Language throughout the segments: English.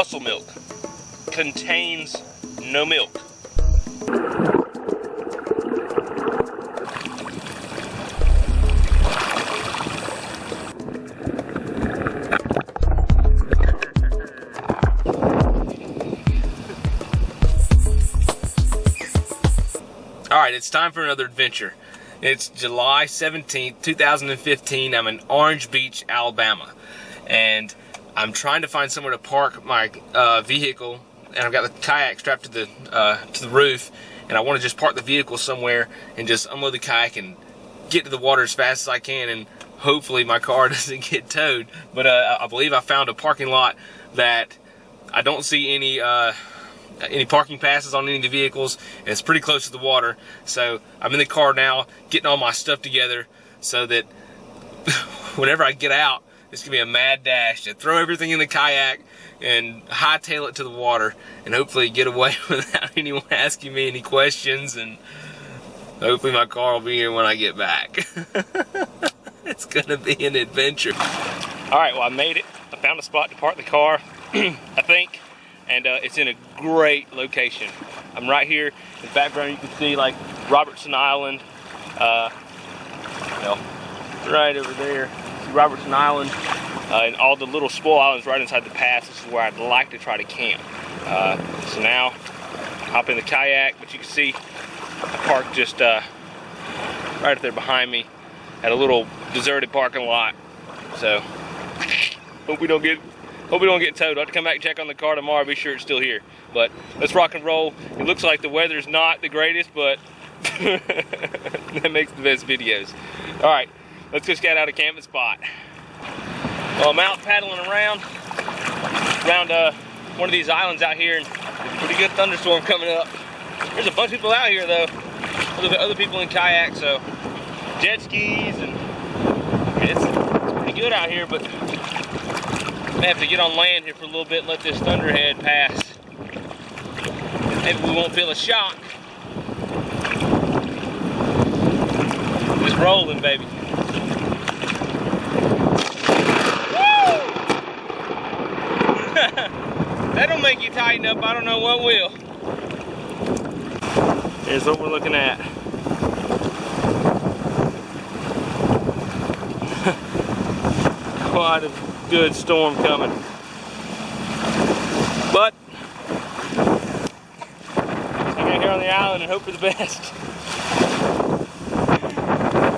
muscle milk. Contains no milk. Alright, it's time for another adventure. It's July 17th, 2015. I'm in Orange Beach, Alabama. And I'm trying to find somewhere to park my vehicle. And I've got the kayak strapped to the roof. And I want to just park the vehicle somewhere and just unload the kayak and get to the water as fast as I can. And hopefully my car doesn't get towed. But I believe I found a parking lot that I don't see any parking passes on any of the vehicles, and it's pretty close to the water. So I'm in the car now getting all my stuff together so that whenever I get out, it's gonna be a mad dash to throw everything in the kayak and hightail it to the water and hopefully get away without anyone asking me any questions, and hopefully my car will be here when I get back. It's gonna be an adventure. All right, well, I made it. I found a spot to park the car, I think. And it's in a great location. I'm right here. In the background, you can see like Robertson Island. Right over there, see Robertson Island, and all the little small islands right inside the pass. This is where I'd like to try to camp. So now, hop in the kayak, but you can see I parked just right up there behind me at a little deserted parking lot. So hope we don't get towed. I'll have to come back and check on the car tomorrow, be sure it's still here. But let's rock and roll. It looks like the weather's not the greatest, but that makes the best videos. All right, let's just get out a camping spot. Well, I'm out paddling around one of these islands out here, and there's a pretty good thunderstorm coming up. There's a bunch of people out here though, other people in kayaks, so jet skis, and it's pretty good out here, but I have to get on land here for a little bit and let this thunderhead pass. Maybe we won't feel a shock. Just rolling, baby. Woo! That don't make you tighten up, I don't know what will. Here's what we're looking at. Quite a good storm coming, but hang out here on the island and hope for the best.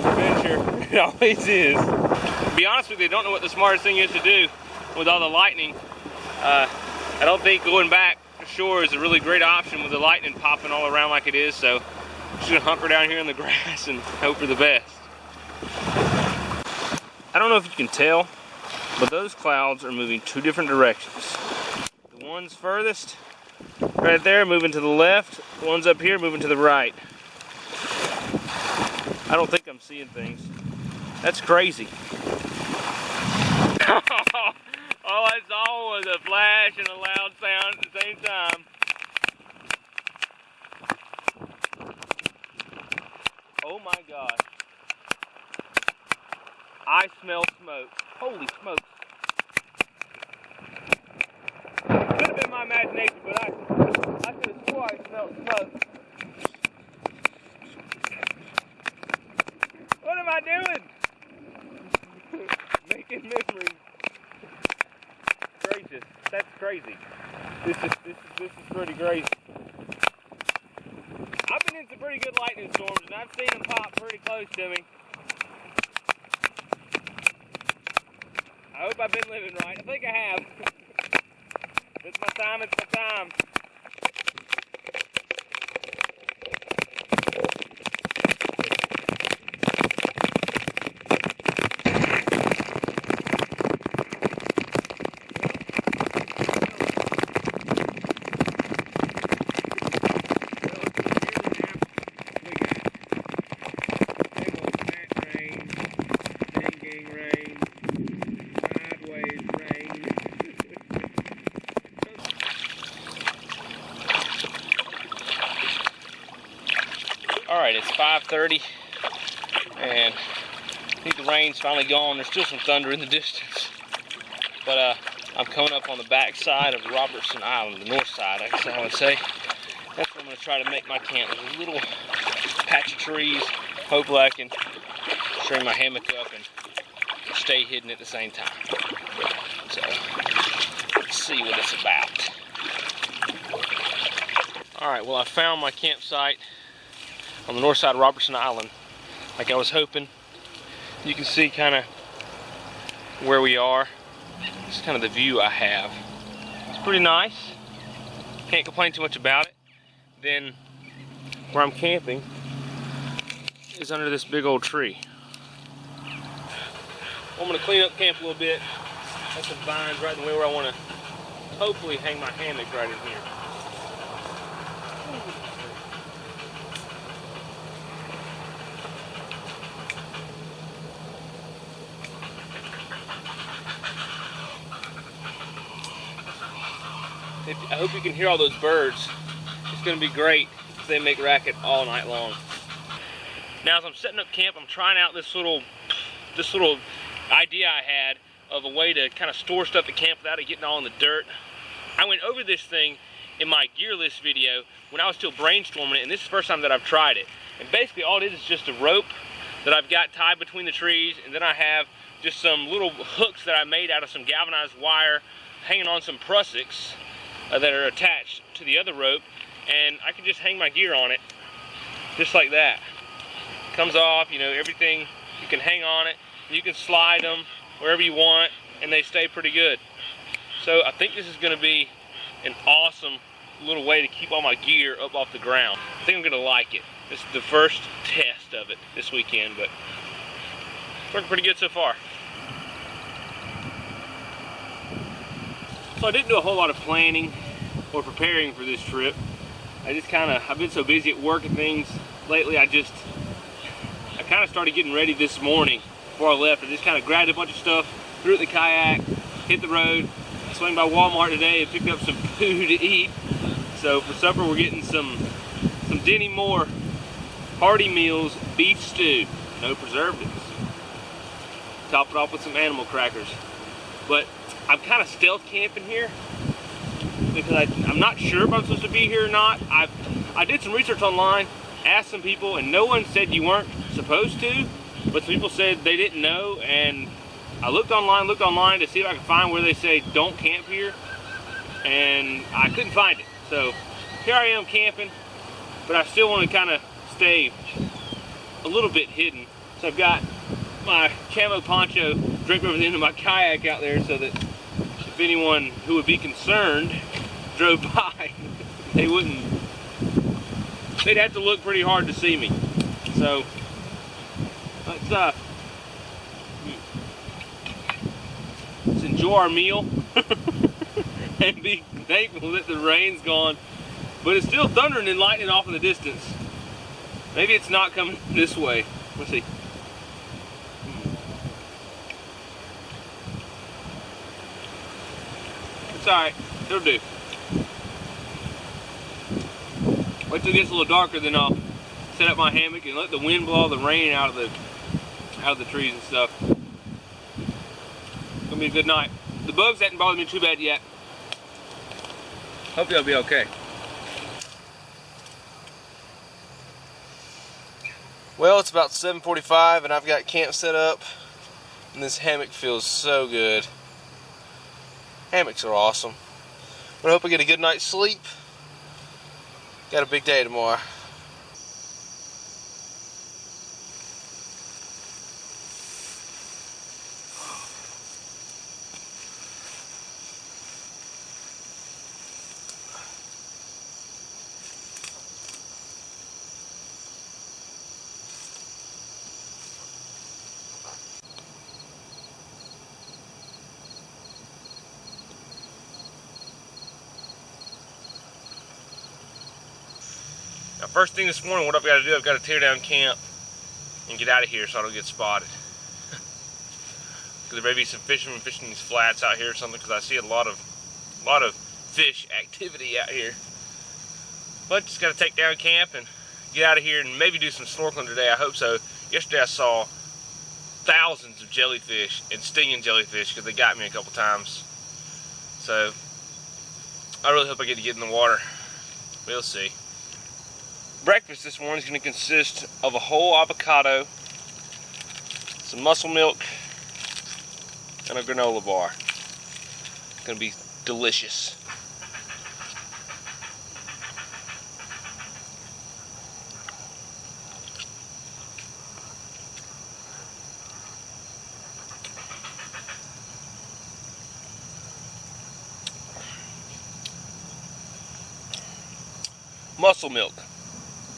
Adventure, it always is. To be honest with you, I don't know what the smartest thing is to do with all the lightning. I don't think going back to shore is a really great option with the lightning popping all around like it is, so I'm just gonna hunker down here in the grass and hope for the best. I don't know if you can tell, but those clouds are moving two different directions. The ones furthest, right there, moving to the left. The ones up here moving to the right. I don't think I'm seeing things. That's crazy. All I saw was a flash and a loud sound at the same time. Oh my God. I smell smoke. Holy smokes. Could have been my imagination, but I could have swore I smelled smoke. What am I doing? Making memories. Gracious, that's crazy. This is pretty crazy. I've been in some pretty good lightning storms, and I've seen them pop pretty close to me. I hope I've been living right. I think I have. It's my time, it's my time. Alright, it's 5:30 and I think the rain's finally gone. There's still some thunder in the distance. But I'm coming up on the back side of Robertson Island, the north side, I guess I would say. That's where I'm going to try to make my camp. There's a little patch of trees. Hopefully I can string my hammock up and stay hidden at the same time. So, let's see what it's about. Alright, well I found my campsite on the north side of Robertson Island, like I was hoping. You can see kind of where we are. This is kind of the view I have. It's pretty nice. Can't complain too much about it. Then, where I'm camping is under this big old tree. I'm going to clean up camp a little bit. Got some vines right in the way where I want to hopefully hang my hammock right in here. I hope you can hear all those birds. It's going to be great if they make racket all night long. Now as I'm setting up camp, I'm trying out this little idea I had of a way to kind of store stuff at camp without it getting all in the dirt. I went over this thing in my gear list video when I was still brainstorming it, and this is the first time that I've tried it. And basically all it is just a rope that I've got tied between the trees, and then I have just some little hooks that I made out of some galvanized wire hanging on some prussiks that are attached to the other rope, and I can just hang my gear on it just like that. Comes off, you know, everything, you can hang on it, you can slide them wherever you want, and they stay pretty good. So I think this is going to be an awesome little way to keep all my gear up off the ground. I think I'm going to like it. This is the first test of it this weekend, but it's working pretty good so far. So I didn't do a whole lot of planning or preparing for this trip. I've been so busy at work and things lately, I kind of started getting ready this morning before I left. I just kind of grabbed a bunch of stuff, threw it in the kayak, hit the road, swung by Walmart today and picked up some food to eat. So for supper we're getting some Denny Moore hearty meals beef stew, no preservatives. Top it off with some animal crackers. But I'm kind of stealth camping here because I'm not sure if I'm supposed to be here or not. I did some research online, asked some people, and no one said you weren't supposed to, but some people said they didn't know, and I looked online to see if I could find where they say don't camp here, and I couldn't find it. So here I am camping, but I still want to kind of stay a little bit hidden. So I've got my camo poncho draped over the end of my kayak out there so that if anyone who would be concerned drove by, they'd have to look pretty hard to see me. So let's enjoy our meal and be thankful that the rain's gone. But it's still thundering and lightning off in the distance. Maybe it's not coming this way. Let's see. It's alright, it'll do. Wait till it gets a little darker, then I'll set up my hammock and let the wind blow all the rain out of the trees and stuff. It's gonna be a good night. The bugs hadn't bothered me too bad yet. Hopefully I'll be okay. Well, it's about 7:45 and I've got camp set up, and this hammock feels so good. Hammocks are awesome. But I hope I get a good night's sleep. Got a big day tomorrow. Now, first thing this morning, what I've got to do, I've got to tear down camp and get out of here so I don't get spotted. Because there may be some fishermen fishing these flats out here or something, because I see a lot of fish activity out here. But just got to take down camp and get out of here and maybe do some snorkeling today. I hope so. Yesterday I saw thousands of jellyfish and stinging jellyfish because they got me a couple times. So I really hope I get to get in the water. We'll see. Breakfast this morning is going to consist of a whole avocado, some muscle milk, and a granola bar. It's going to be delicious. Muscle milk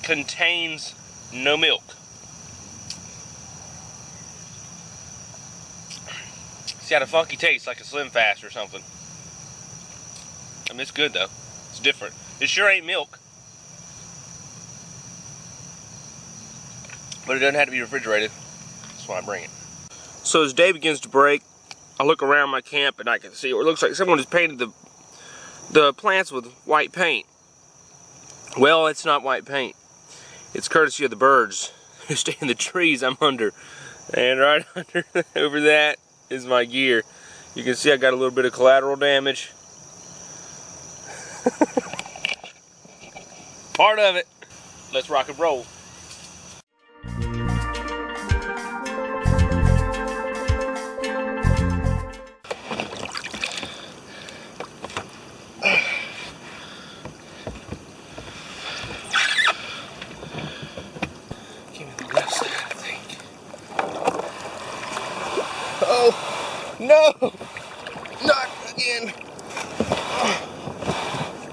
contains no milk. It's got a funky taste, like a Slim Fast or something. I mean, it's good though. It's different. It sure ain't milk, but it doesn't have to be refrigerated. That's why I bring it. So as day begins to break, I look around my camp and I can see, or it looks like someone has painted the plants with white paint. Well, it's not white paint. It's courtesy of the birds who stay in the trees I'm under. And right under over that is my gear. You can see I got a little bit of collateral damage. Part of it. Let's rock and roll. Oh, no! Not again!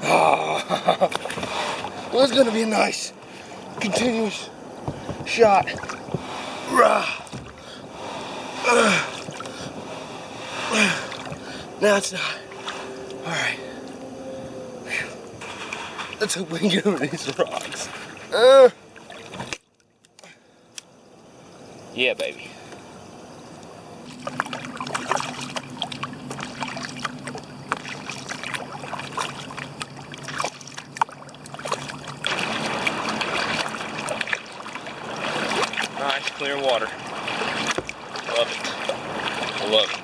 Oh. Well, it's gonna be a nice, continuous shot. Now it's not. Alright. Let's hope we can get over these rocks. Yeah, baby. Nice clear water. Love it. I love it.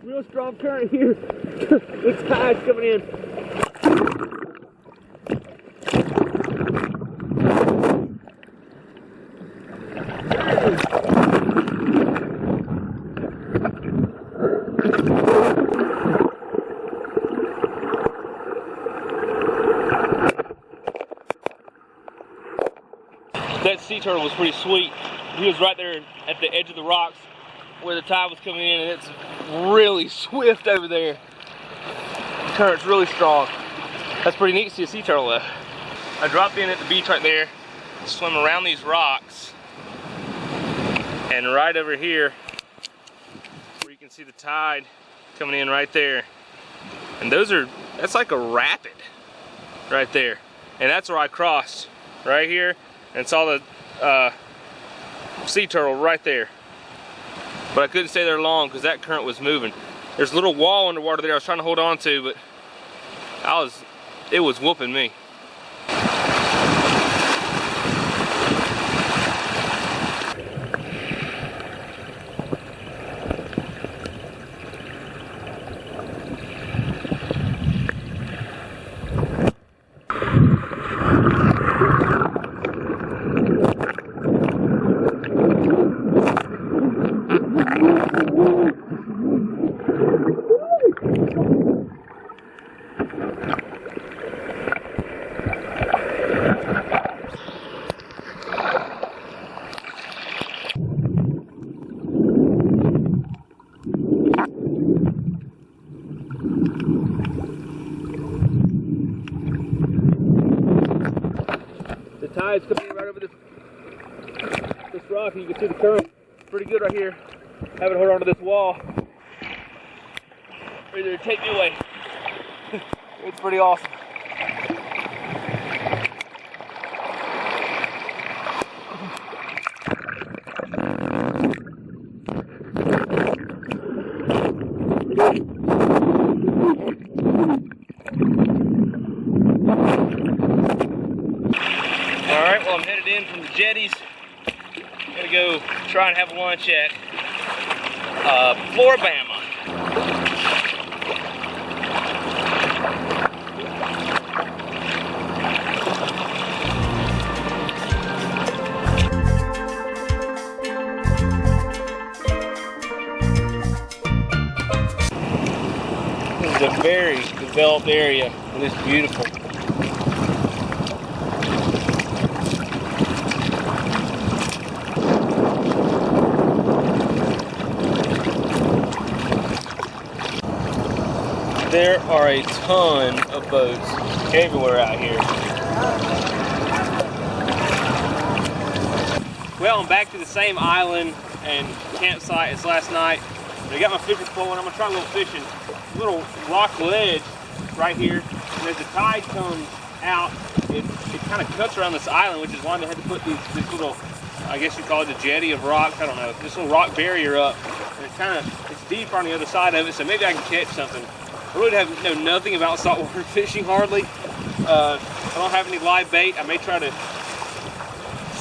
Real strong current here. The tide's coming in. That sea turtle was pretty sweet. He was right there at the edge of the rocks where the tide was coming in, and it's really swift over there. The current's really strong. That's pretty neat to see a sea turtle though. I dropped in at the beach right there, swim around these rocks, and right over here where you can see the tide coming in right there. And that's like a rapid right there. And that's where I crossed, right here, and saw the sea turtle right there. But I couldn't stay there long because that current was moving. There's a little wall underwater there I was trying to hold on to, but it was whooping me. tide's coming in right over this rock, and you can see the current pretty good right here. Having to hold on to this wall, ready to take me away. It's pretty awesome. Alright, well I'm headed in from the jetties. Gonna go try and have lunch at Floribama. This is a very developed area and it's beautiful. There are a ton of boats everywhere out here. Well, I'm back to the same island and campsite as last night. I got my fishing pole and I'm gonna try a little fishing. A little rock ledge right here. And as the tide comes out, it kind of cuts around this island, which is why they had to put this little, I guess you call it a jetty of rocks, I don't know, this little rock barrier up. And it's deep on the other side of it, so maybe I can catch something. I really know nothing about saltwater fishing hardly. I don't have any live bait. I may try to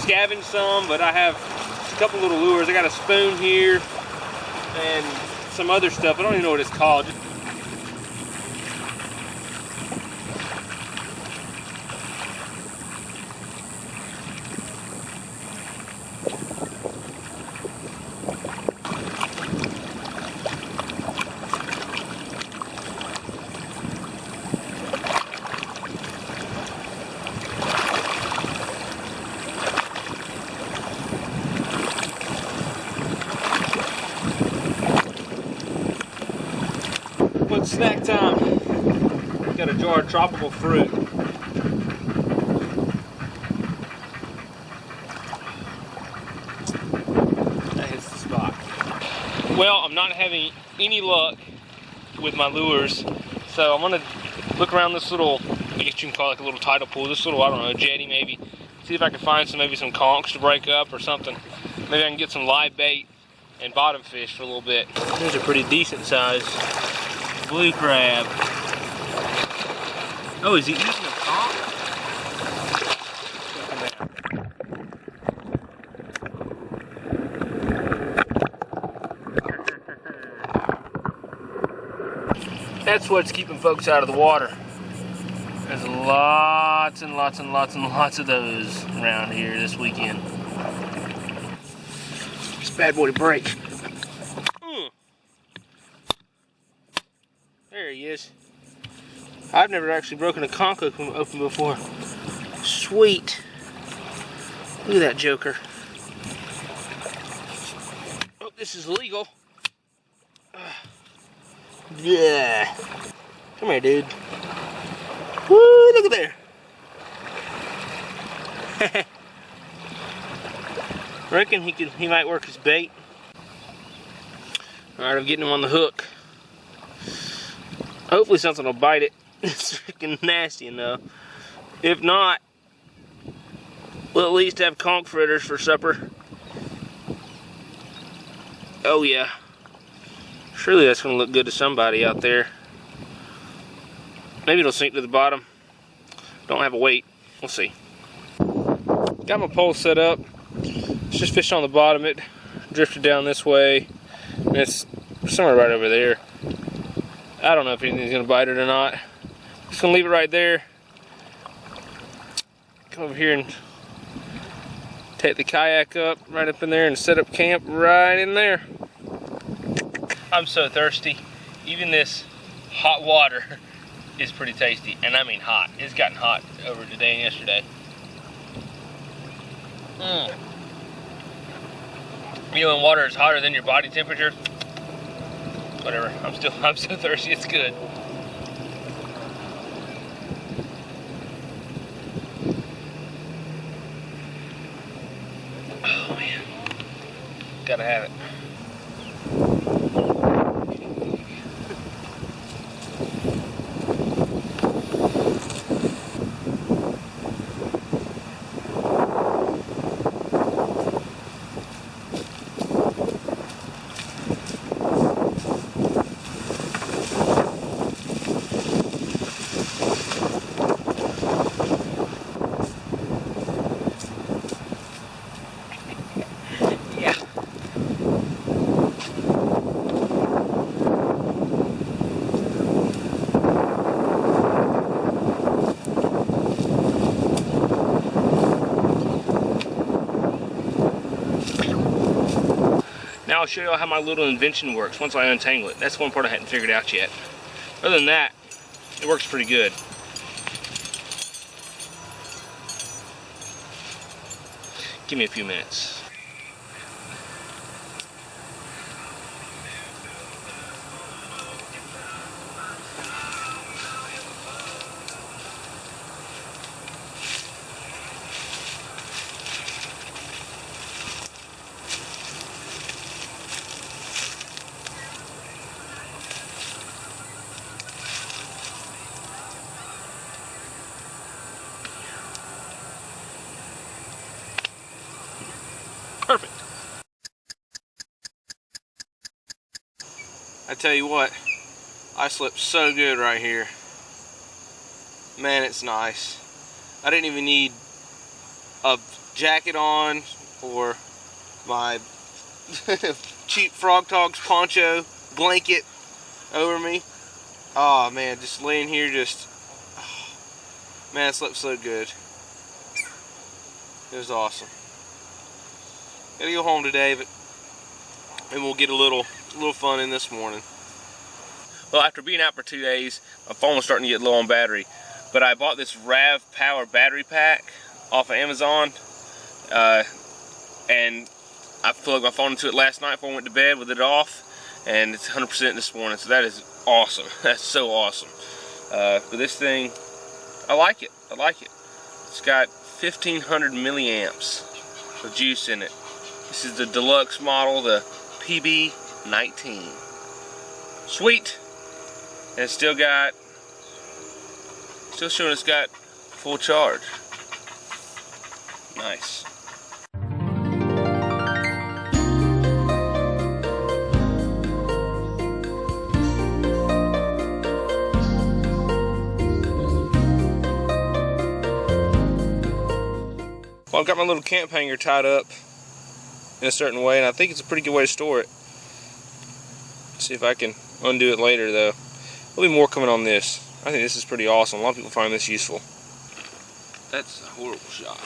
scavenge some, but I have a couple little lures. I got a spoon here and some other stuff. I don't even know what it's called. It's snack time. Got a jar of tropical fruit. That hits the spot. Well, I'm not having any luck with my lures, so I'm gonna look around this little, I guess you can call it like a little tidal pool, this little, I don't know, jetty maybe. See if I can find maybe some conchs to break up or something. Maybe I can get some live bait and bottom fish for a little bit. There's a pretty decent size blue crab. Oh, is he eating a conch? That's what's keeping folks out of the water. There's lots and lots and lots and lots of those around here this weekend. It's a bad boy to break. There he is. I've never actually broken a conch open before. Sweet. Look at that joker. Oh, this is legal. Yeah. Come here, dude. Woo, look at there. Reckon he might work his bait. Alright, I'm getting him on the hook. Hopefully something will bite it. It's freaking nasty enough. If not, we'll at least have conch fritters for supper. Oh yeah. Surely that's going to look good to somebody out there. Maybe it'll sink to the bottom. Don't have a weight. We'll see. Got my pole set up. It's just fish on the bottom. It drifted down this way. And it's somewhere right over there. I don't know if anything's going to bite it or not. Just going to leave it right there. Come over here and take the kayak up, right up in there, and set up camp right in there. I'm so thirsty. Even this hot water is pretty tasty. And I mean hot. It's gotten hot over today and yesterday. You know, when water is hotter than your body temperature, whatever. I'm so thirsty. It's good. gotta have it. Now I'll show you how my little invention works once I untangle it. That's one part I hadn't figured out yet. Other than that, it works pretty good. Give me a few minutes. Perfect. I tell you what, I slept so good right here. Man, it's nice. I didn't even need a jacket on or my cheap Frog Togs poncho blanket over me. Oh man, just laying here man, I slept so good. It was awesome. Gotta go home today, but maybe we'll get a little fun in this morning. Well, after being out for 2 days, my phone was starting to get low on battery, but I bought this RAV Power battery pack off of Amazon, and I plugged my phone into it last night before I went to bed with it off, and it's 100% this morning, so that is awesome. That's so awesome. But this thing, I like it. I like it. It's got 1500 milliamps of juice in it. This is the deluxe model, the PB19. Sweet. And it's still showing it's got full charge. Nice. Well, I've got my little camp hanger tied up in a certain way, and I think it's a pretty good way to store it. Let's see if I can undo it later, though. There'll be more coming on this. I think this is pretty awesome. A lot of people find this useful. That's a horrible shot.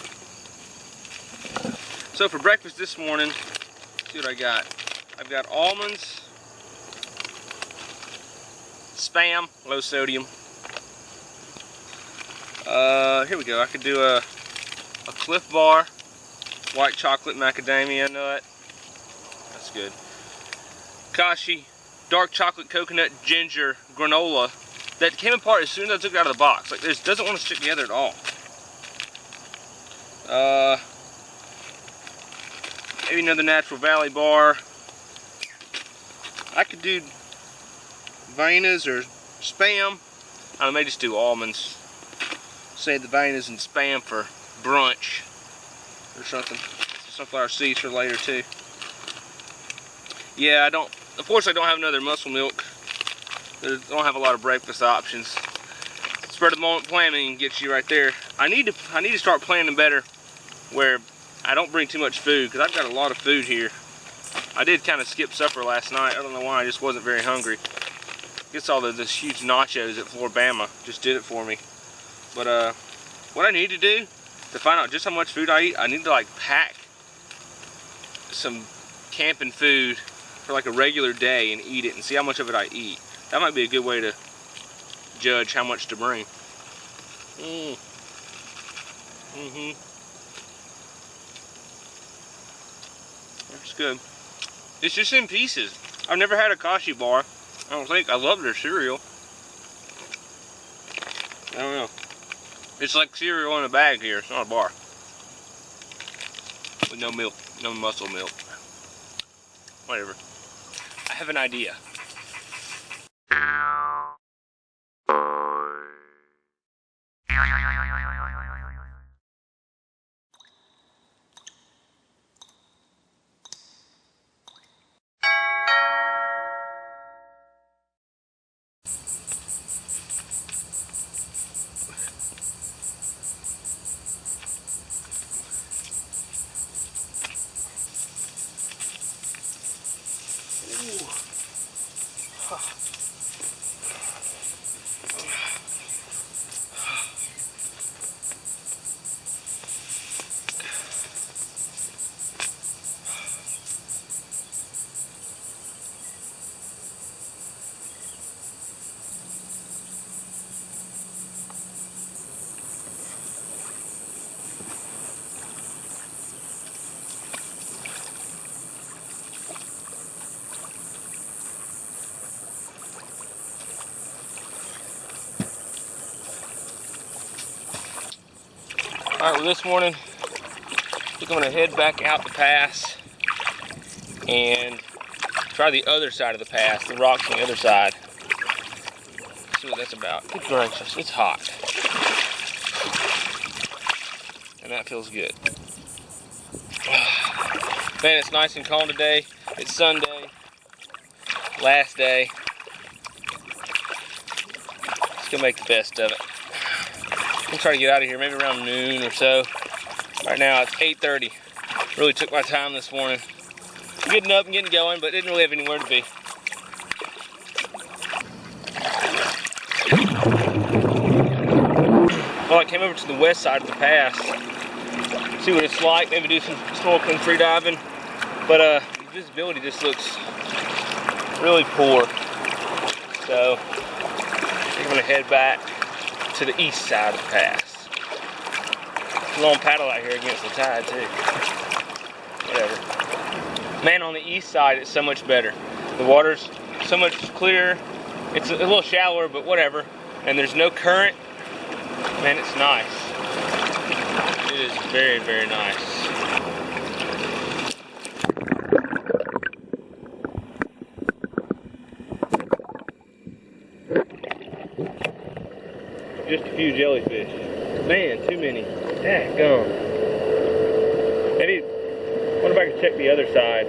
So for breakfast this morning, see what I got. I've got almonds, Spam, low sodium. Here we go. I could do a Cliff Bar, white chocolate macadamia nut. That's good. Kashi, dark chocolate coconut ginger granola that came apart as soon as I took it out of the box. Like, this doesn't want to stick together at all. Maybe another Natural Valley bar. I could do Venas or Spam. I may just do almonds. Save the Venas and Spam for brunch or something. Sunflower seeds for later too. Yeah, of course I don't have another muscle milk. I don't have a lot of breakfast options. Spread of the moment planning gets you right there. I need to start planning better where I don't bring too much food, because I've got a lot of food here. I did kind of skip supper last night. I don't know why, I just wasn't very hungry. Gets all this huge nachos at Floribama just did it for me. But what I need to do to find out just how much food I eat, I need to like pack some camping food for like a regular day and eat it and see how much of it I eat. That might be a good way to judge how much to bring. That's good. It's just in pieces. I've never had a Kashi bar. I don't think. I love their cereal. I don't know. It's like cereal in a bag here. It's not a bar. With no milk. No muscle milk. Whatever. I have an idea. All right, well this morning, I think I'm gonna head back out the pass and try the other side of the pass, the rocks on the other side. See what that's about. Good gracious, it's hot. And that feels good. Man, it's nice and calm today. It's Sunday, last day. Just gonna make the best of it. I'm trying to get out of here maybe around noon or so. Right now it's 8:30. Really took my time this morning. Getting up and getting going, but didn't really have anywhere to be. Well, I came over to the west side of the pass. See what it's like, maybe do some snorkeling, free diving. But the visibility just looks really poor. So I'm gonna head back to the east side of the pass. Long paddle out here against the tide too. Whatever. Man, on the east side it's so much better. The water's so much clearer. It's a little shallower, but whatever. And there's no current. Man, it's nice. It is very, very nice. Just a few jellyfish. Man, too many. Dadgum. Maybe, what if I could check the other side?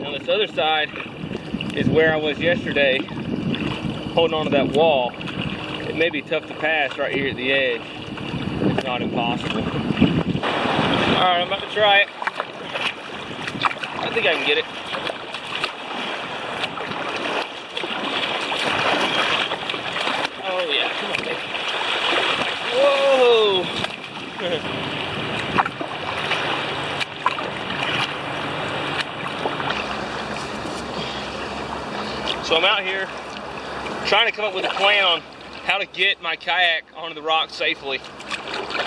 Now this other side is where I was yesterday, holding on to that wall. It may be tough to pass right here at the edge. It's not impossible. Alright, I'm about to try it. I think I can get it. Oh yeah, come on, baby. Whoa! So I'm out here trying to come up with a plan on how to get my kayak onto the rock safely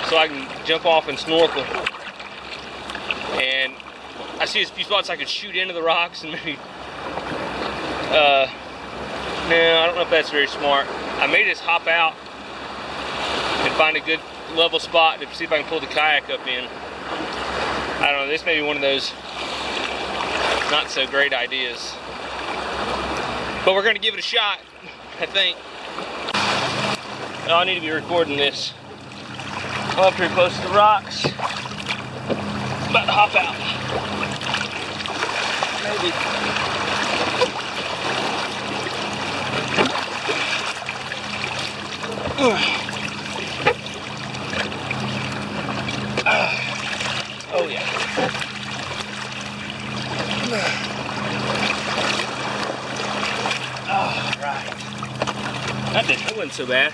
so I can jump off and snorkel. And I see a few spots I could shoot into the rocks and maybe, no, I don't know if that's very smart. I may just hop out and find a good level spot to see if I can pull the kayak up in. I don't know, this may be one of those not so great ideas. But we're gonna give it a shot, I think. Oh, I need to be recording this. I'm up here close to the rocks. About to hop out. Maybe. Oh yeah. All right. That wasn't so bad.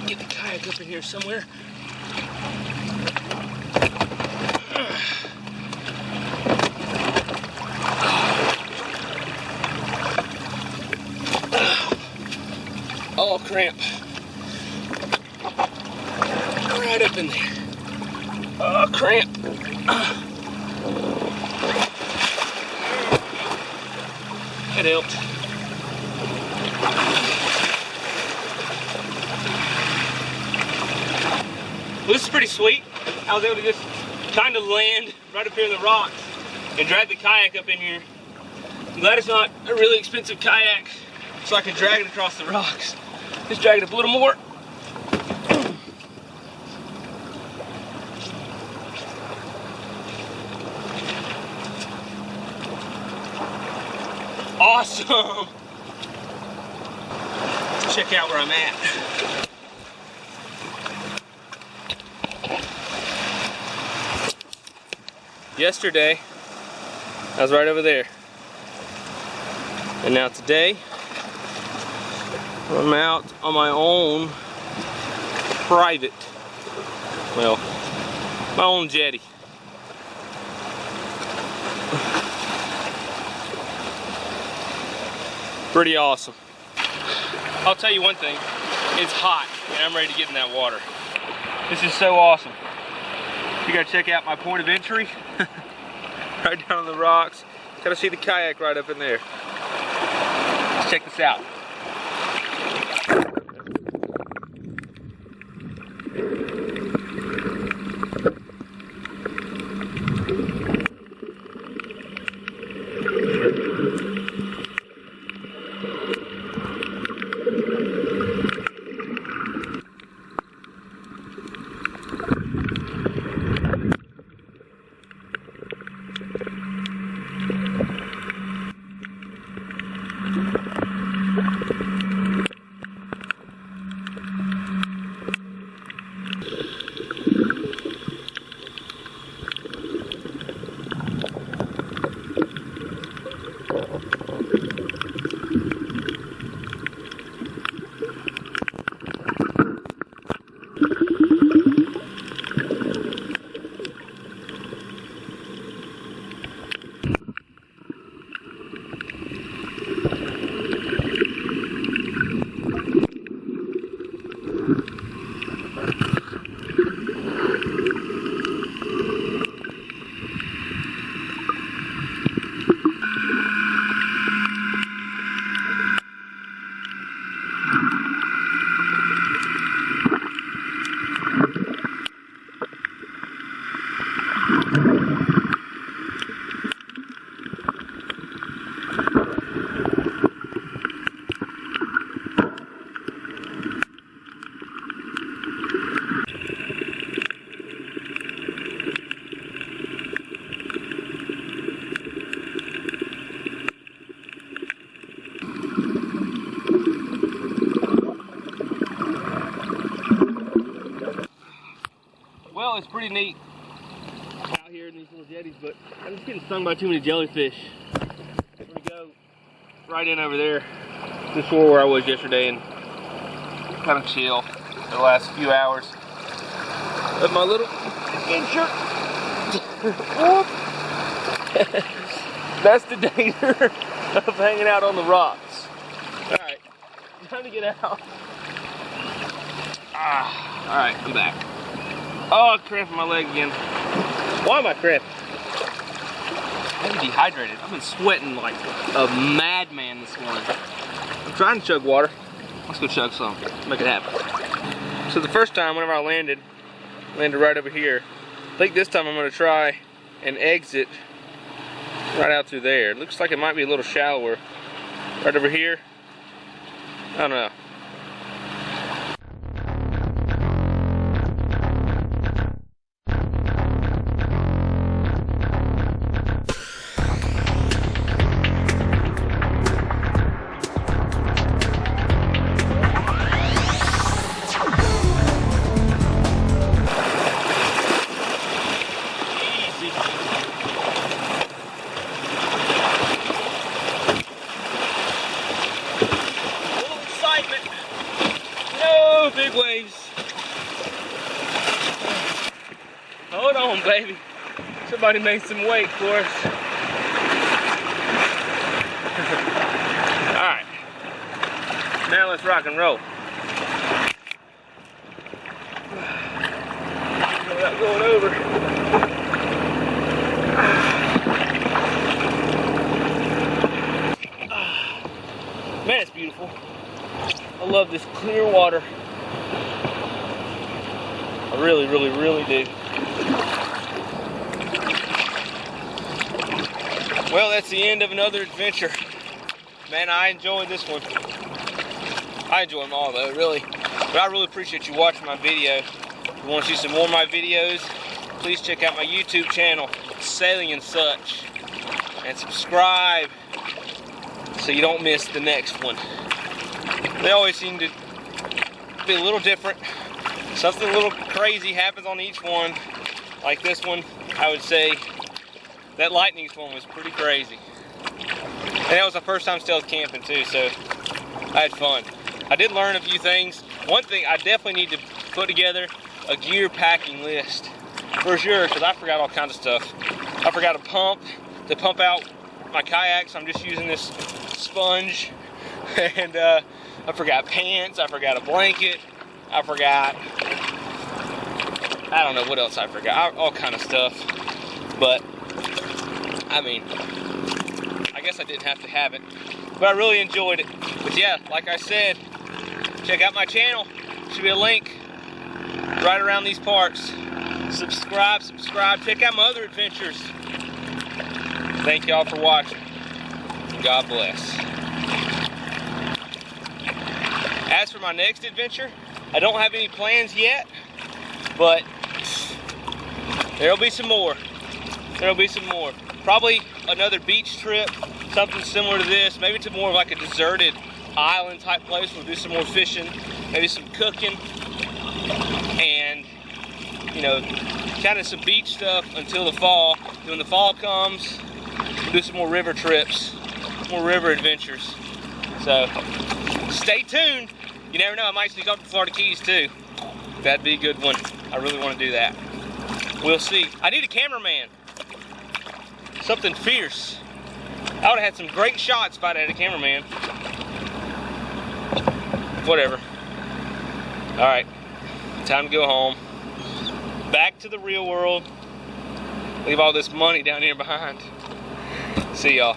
Get the kayak up in here somewhere. Oh, cramp. Right up in there. Oh, cramp. That helped. Well, this is pretty sweet. I was able to just trying to land right up here in the rocks and drag the kayak up in here. I'm glad it's not a really expensive kayak, so I can drag it across the rocks. Just drag it up a little more. Awesome! Check out where I'm at. Yesterday, I was right over there. And now today, I'm out on my own private, well, my own jetty. Pretty awesome. I'll tell you one thing, it's hot and I'm ready to get in that water. This is so awesome. You gotta check out my point of entry. Right down on the rocks. Gotta see the kayak right up in there. Let's check this out. Well, it's pretty neat out here in these little jetties, but I'm just getting stung by too many jellyfish. I'm gonna go right in over there to the shore where I was yesterday and kind of chill for the last few hours of my little adventure. That's the danger of hanging out on the rocks. All right, time to get out. All right, I'm back. Oh, I'm cramping my leg again. Why am I cramping? I'm dehydrated. I've been sweating like a madman this morning. I'm trying to chug water. Let's go chug some. Make it happen. So the first time, whenever I landed right over here. I think this time I'm going to try and exit right out through there. It looks like it might be a little shallower. Right over here. I don't know. Big waves. Hold on, baby. Somebody made some weight for us. All right. Now let's rock and roll. Without going over. Man, it's beautiful. I love this clear water. I really, really, really do. Well, that's the end of another adventure. Man, I enjoyed this one. I enjoy them all though, really. But I really appreciate you watching my video. If you want to see some more of my videos, please check out my YouTube channel, Sailing and Such. And subscribe so you don't miss the next one. They always seem to be a little different. Something a little crazy happens on each one. Like this one, I would say that lightning storm was pretty crazy. And that was the first time still camping too, so I had fun. I did learn a few things. One thing, I definitely need to put together a gear packing list for sure, because I forgot all kinds of stuff. I forgot a pump to pump out my kayak, so I'm just using this sponge. And I forgot pants, I forgot a blanket, I forgot, I don't know what else I forgot, all kind of stuff. But, I mean, I guess I didn't have to have it, but I really enjoyed it. But yeah, like I said, check out my channel. Should be a link right around these parts. Subscribe. Check out my other adventures. Thank y'all for watching. God bless. As for my next adventure, I don't have any plans yet, but there'll be some more. Probably another beach trip, something similar to this, maybe to more of like a deserted island type place. We'll do some more fishing, maybe some cooking, and you know, kind of some beach stuff until the fall. Then when the fall comes, we'll do some more river trips, more river adventures. So stay tuned. You never know, I might sneak up to Florida Keys too. That'd be a good one. I really want to do that. We'll see. I need a cameraman. Something fierce. I would have had some great shots if I'd had a cameraman. Whatever. Alright. Time to go home. Back to the real world. Leave all this money down here behind. See y'all.